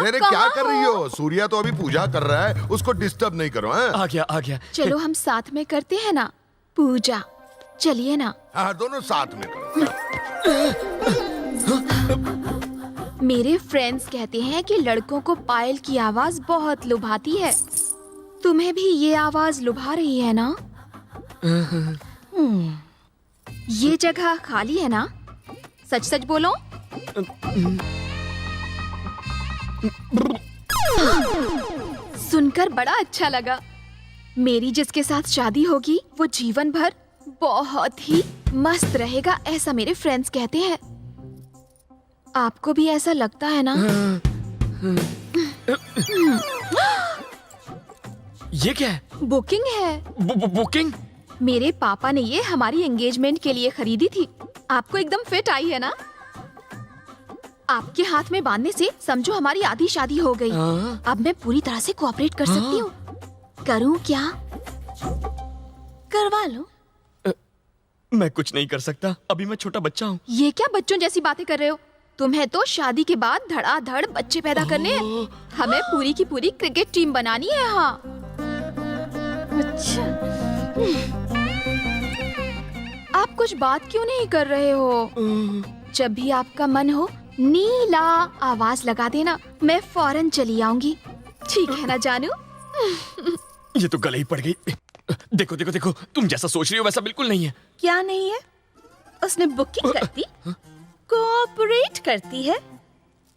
अरे क्या कर रही हो? सूर्या तो अभी पूजा कर रहा है, उसको डिस्टर्ब नहीं करो। हैं? आ गया आ गया। चलो हम साथ में करते हैं ना पूजा, चलिए ना। हाँ, दोनों साथ में करो। मेरे फ्रेंड्स कहते हैं कि लड़कों को पायल की आवाज बहुत लुभाती है। तुम्हें भी ये आवाज लुभा रही है ना? ये जगह खाली है ना? सच सच बोलो। सुनकर बड़ा अच्छा लगा। मेरी जिसके साथ शादी होगी वो जीवन भर बहुत ही मस्त रहेगा, ऐसा मेरे फ्रेंड्स कहते हैं। आपको भी ऐसा लगता है ना? ये क्या है? बुकिंग है। बुकिंग? मेरे पापा ने ये हमारी एंगेजमेंट के लिए खरीदी थी। आपको एकदम फिट आई है ना? आपके हाथ में बांधने से समझो हमारी आधी शादी हो गई। अब मैं पूरी तरह से कोऑपरेट कर सकती हूँ। करूँ क्या? करवा लो। मैं कुछ नहीं कर सकता, अभी मैं छोटा बच्चा हूँ। ये क्या बच्चों जैसी बातें कर रहे हो? तुम्हें तो शादी के बाद धड़ाधड़ बच्चे पैदा करने हैं। हमें पूरी की पूरी क्रिकेट टीम बनानी है। हाँ। अच्छा। आप कुछ बात क्यों नहीं कर रहे हो? जब भी आपका मन हो नीला आवाज लगा देना, मैं फौरन चली आऊंगी। ठीक है ना जानू? ये तो गले ही पड़ गई। देखो देखो देखो, तुम जैसा सोच रही हो वैसा बिल्कुल नहीं है। क्या नहीं है? उसने बुकिंग करती, कोऑपरेट करती है,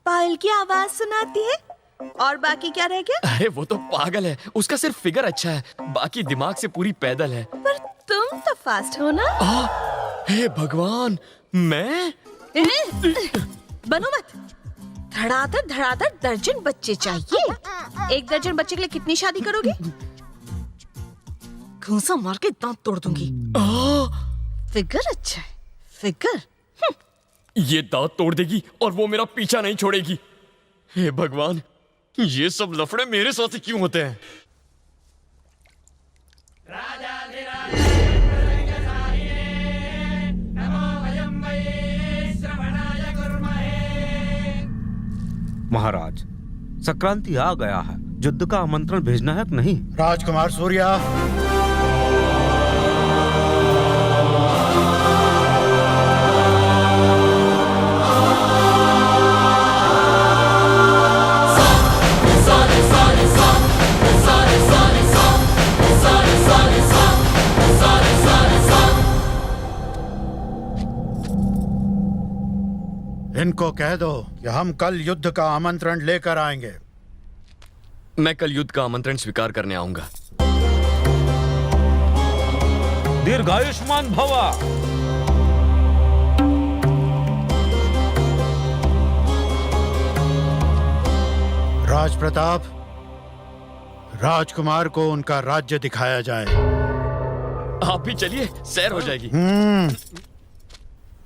पायल की आवाज सुनाती है, और बाकी क्या रह गया? अरे वो तो पागल है, उसका सिर्फ फिगर अच्छा है, बाकी दिमाग से पूरी पैदल है। पर तुम तो फास्ट हो ना? हे भगवान, मैं? बनो मत। धड़ाधड़ दर्जन बच्चे चाहिए। एक दर्जन बच्चे के लिए कितनी शादी करोगे? घूंसा मार के दांत तोड़ दूंगी। फिगर अच्छा है, फिगर। ये दांत तोड़ देगी और वो मेरा पीछा नहीं छोड़ेगी। हे भगवान, ये सब लफड़े मेरे साथ ही क्यों होते हैं? महाराज, संक्रांति आ गया है, युद्ध का आमंत्रण भेजना है कि नहीं? राजकुमार सूर्या, इनको कह दो कि हम कल युद्ध का आमंत्रण लेकर आएंगे। मैं कल युद्ध का आमंत्रण स्वीकार करने आऊंगा। दीर्घायुष्मान भवा। राज प्रताप, राजकुमार को उनका राज्य दिखाया जाए। आप भी चलिए, सैर हो जाएगी।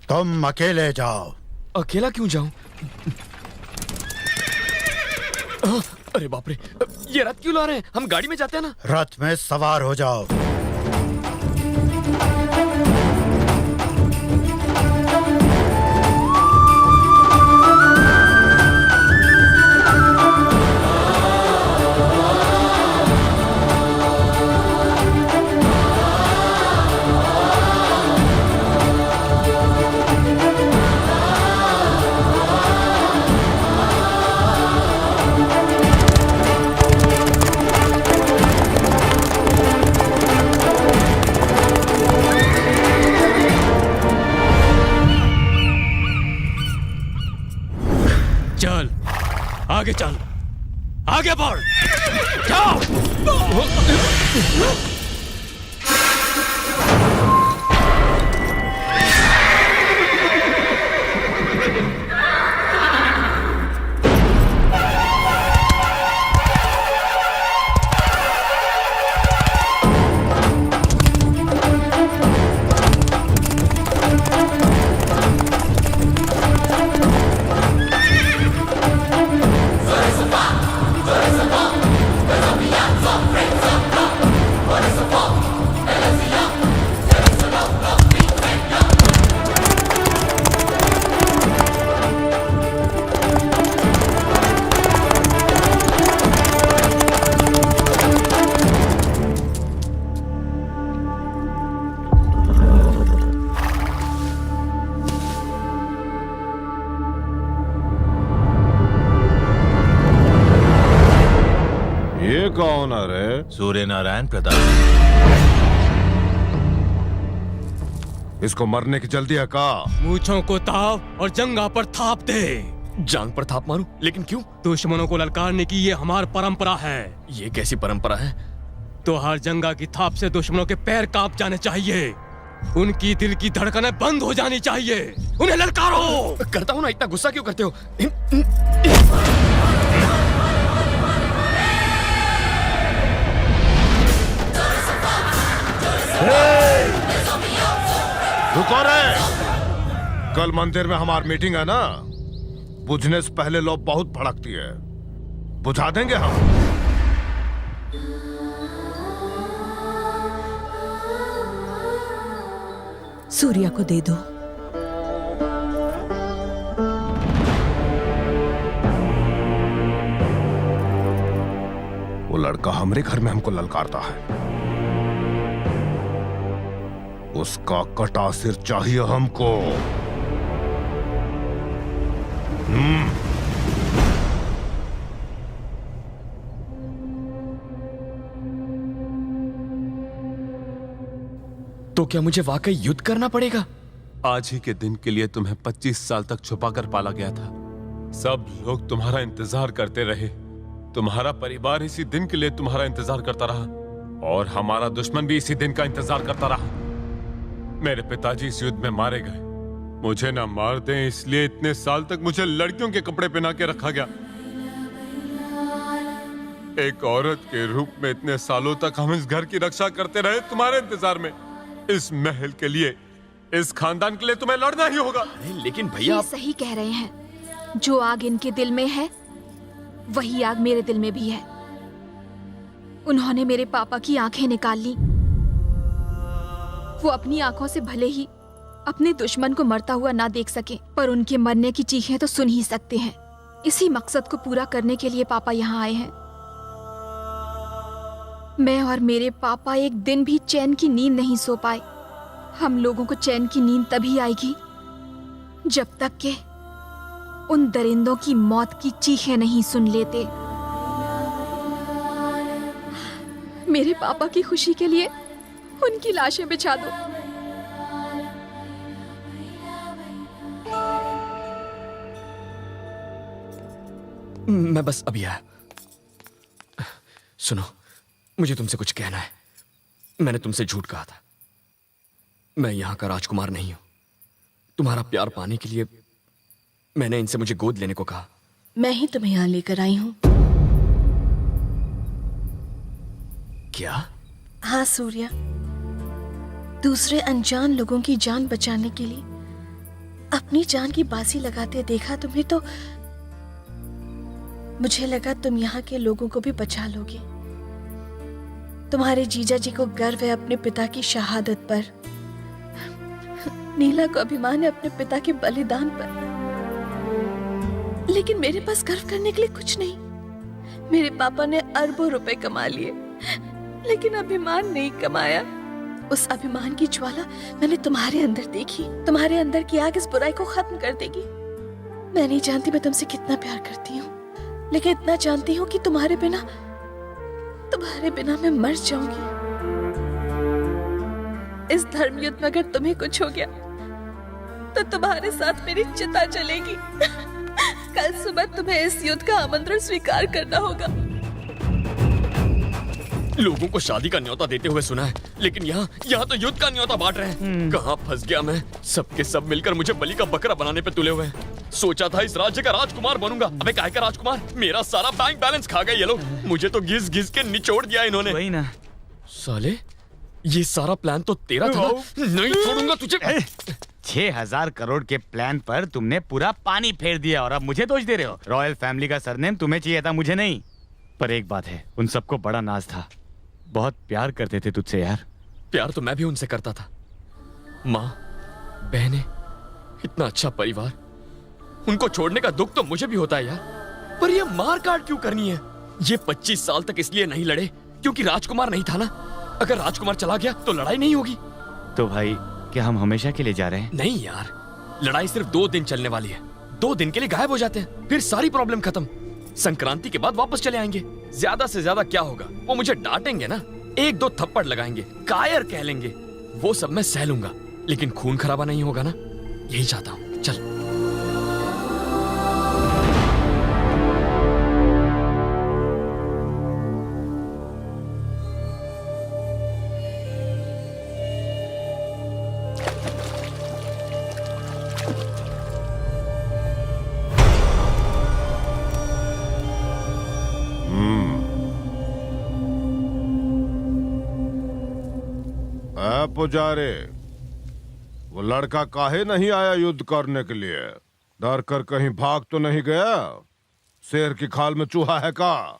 तुम अकेले जाओ। अकेला क्यों जाऊं? अरे बाप रे, ये रथ क्यों ला रहे हैं? हम गाड़ी में जाते हैं ना। रथ में सवार हो जाओ। आगे चल, आगे बढ़, जाओ। ऑनर है? सूर्य नारायण प्रताप। इसको मरने की जल्दी है का? मूंछों को ताव और जंगा पर थाप दे। जांग पर थाप मारूं? लेकिन क्यों? दुश्मनों को ललकारने की ये हमारी परंपरा है। ये कैसी परंपरा है? तो हर जंगा की थाप से दुश्मनों के पैर कांप जाने चाहिए, उनकी दिल की धड़कनें बंद हो जानी चाहिए। उन्हें ललकारो। करता हूं ना, इतना गुस्सा क्यों करते हो? रुको रे! कल मंदिर में हमारी मीटिंग है ना, बुझने से पहले लोग बहुत भड़कती है, बुझा देंगे हम। सूर्या को दे दो। वो लड़का हमारे घर में हमको ललकारता है, उसका कटा सिर चाहिए हमको। तो क्या मुझे वाकई युद्ध करना पड़ेगा? आज ही के दिन के लिए तुम्हें 25 साल तक छुपा कर पाला गया था। सब लोग तुम्हारा इंतजार करते रहे, तुम्हारा परिवार इसी दिन के लिए तुम्हारा इंतजार करता रहा, और हमारा दुश्मन भी इसी दिन का इंतजार करता रहा। मेरे पिताजी इस युद्ध में मारे गए, मुझे ना मार दें इसलिए इतने साल तक मुझे लड़कियों के कपड़े पहना के रखा गया। एक औरत के रूप में इतने सालों तक हम इस घर की रक्षा करते रहे तुम्हारे इंतजार में। इस महल के लिए, इस खानदान के लिए तुम्हें लड़ना ही होगा। लेकिन भैया ये सही कह रहे हैं। जो आग इनके दिल में है, वही आग मेरे दिल में भी है। उन्होंने मेरे पापा की आंखें निकाल ली। वो अपनी आंखों से भले ही अपने दुश्मन को मरता हुआ ना देख सके, पर उनके मरने की चीखें तो सुन ही सकते हैं। इसी मकसद को पूरा करने के लिए पापा यहाँ आए हैं। मैं और मेरे पापा एक दिन भी चैन की नींद नहीं सो पाए। हम लोगों को चैन की नींद तभी आएगी जब तक के उन दरिंदों की मौत की चीखें नहीं सुन लेते। मेरे पापा की खुशी के लिए उनकी लाशें बिछा दो। मैं बस अभी आया। सुनो, मुझे तुमसे कुछ कहना है। मैंने तुमसे झूठ कहा था। मैं यहां का राजकुमार नहीं हूं। तुम्हारा प्यार पाने के लिए मैंने इनसे मुझे गोद लेने को कहा। मैं ही तुम्हें यहाँ लेकर आई हूँ। क्या? हाँ सूर्या, दूसरे अनजान लोगों की जान बचाने के लिए अपनी जान की बाजी लगाते देखा तुम्हें, तो मुझे लगा तुम यहाँ के लोगों को भी बचा लोगे। तुम्हारे जीजा जी को गर्व है अपने पिता की शहादत पर, नीला को अभिमान है अपने पिता के बलिदान पर, लेकिन मेरे पास गर्व करने के लिए कुछ नहीं। मेरे पापा ने अरबों रुपए कमा लिए, लेकिन अभिमान नहीं कमाया। उस अभिमान की ज्वाला मैंने तुम्हारे अंदर देखी। तुम्हारे अंदर की आग इस बुराई को खत्म कर देगी। मैं नहीं जानती मैं तुमसे कितना प्यार करती हूँ, लेकिन इतना जानती हूँ कि तुम्हारे बिना मैं मर जाऊंगी। इस धर्म युद्ध में अगर तुम्हें कुछ हो गया तो तुम्हारे साथ मेरी चिता चलेगी। कल सुबह तुम्हें इस युद्ध का आमंत्रण स्वीकार करना होगा। लोगों को शादी का न्योता देते हुए सुना है, लेकिन यहाँ तो युद्ध का न्योता बांट रहे हैं। कहाँ फंस गया मैं? सबके सब मिलकर मुझे बलि का बकरा बनाने पे तुले हुए हैं। सोचा था इस राज्य का राजकुमार बनूंगा। अबे काहे का राजकुमार? मेरा सारा बैंक बैलेंस खा गए ये लोग। मुझे तो घिस घिस के निचोड़ दिया इन्होंने। वही ना साले, ये सारा प्लान तो तेरा था ना? नहीं छोड़ूंगा तुझे। 6,000 करोड़ के प्लान पर तुमने पूरा पानी फेर दिया और अब मुझे दोष दे रहे हो। रॉयल फैमिली का सरनेम तुम्हें चाहिए था, मुझे नहीं। पर एक बात है, उन सबको बड़ा नाज था, बहुत प्यार करते थे तुझसे यार। प्यार तो मैं भी उनसे करता था। माँ, बहनें, इतना अच्छा परिवार, उनको छोड़ने का दुख तो मुझे भी होता है यार। पर ये मार काट क्यों करनी है? ये 25 साल तक इसलिए नहीं लड़े क्योंकि राजकुमार नहीं था ना। अगर राजकुमार चला गया तो लड़ाई नहीं होगी। तो भाई, क्या हम हमेशा के लिए जा रहे हैं? नहीं यार, लड़ाई सिर्फ 2 दिन चलने वाली है। 2 दिन के लिए गायब हो जाते हैं, फिर सारी प्रॉब्लम खत्म। संक्रांति के बाद वापस चले आएंगे। ज्यादा से ज्यादा क्या होगा, वो मुझे डांटेंगे ना, 1-2 थप्पड़ लगाएंगे, कायर कह लेंगे, वो सब मैं सह लूंगा, लेकिन खून खराबा नहीं होगा ना, यही चाहता हूं। चल। पुजारी, वो लड़का काहे नहीं आया युद्ध करने के लिए? डर कर कहीं भाग तो नहीं गया? शेर की खाल में चूहा है का?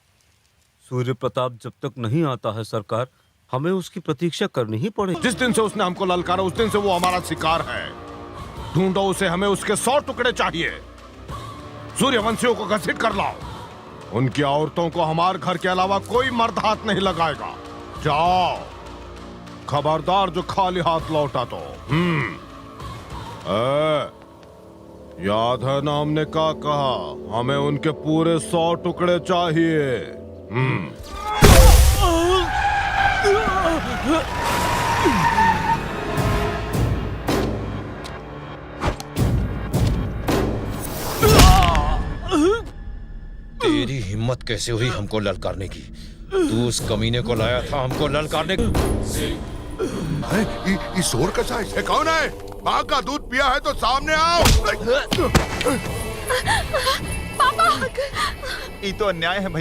सूर्य प्रताप जब तक नहीं आता है सरकार, हमें उसकी प्रतीक्षा करनी ही पड़ेगी। जिस दिन से उसने हमको ललकारा उस दिन से वो हमारा शिकार है। ढूंढो उसे, हमें उसके 100 टुकड़े चाहिए। सूर्यवंशियों को घसीट कर लाओ। उनकी औरतों को हमारे घर के अलावा कोई मर्द हाथ नहीं लगाएगा। जाओ, खबरदार जो खाली हाथ लौटा तो। याद है ना हमने क्या कहा? हमें उनके पूरे 100 टुकड़े चाहिए। तेरी हिम्मत कैसे हुई हमको ललकारने की? तू उस कमीने को लाया था हमको ललकारने की। शोर कैसा है? कौन है? माँ का दूध पिया है तो सामने आओ। पापा! ये तो अन्याय है।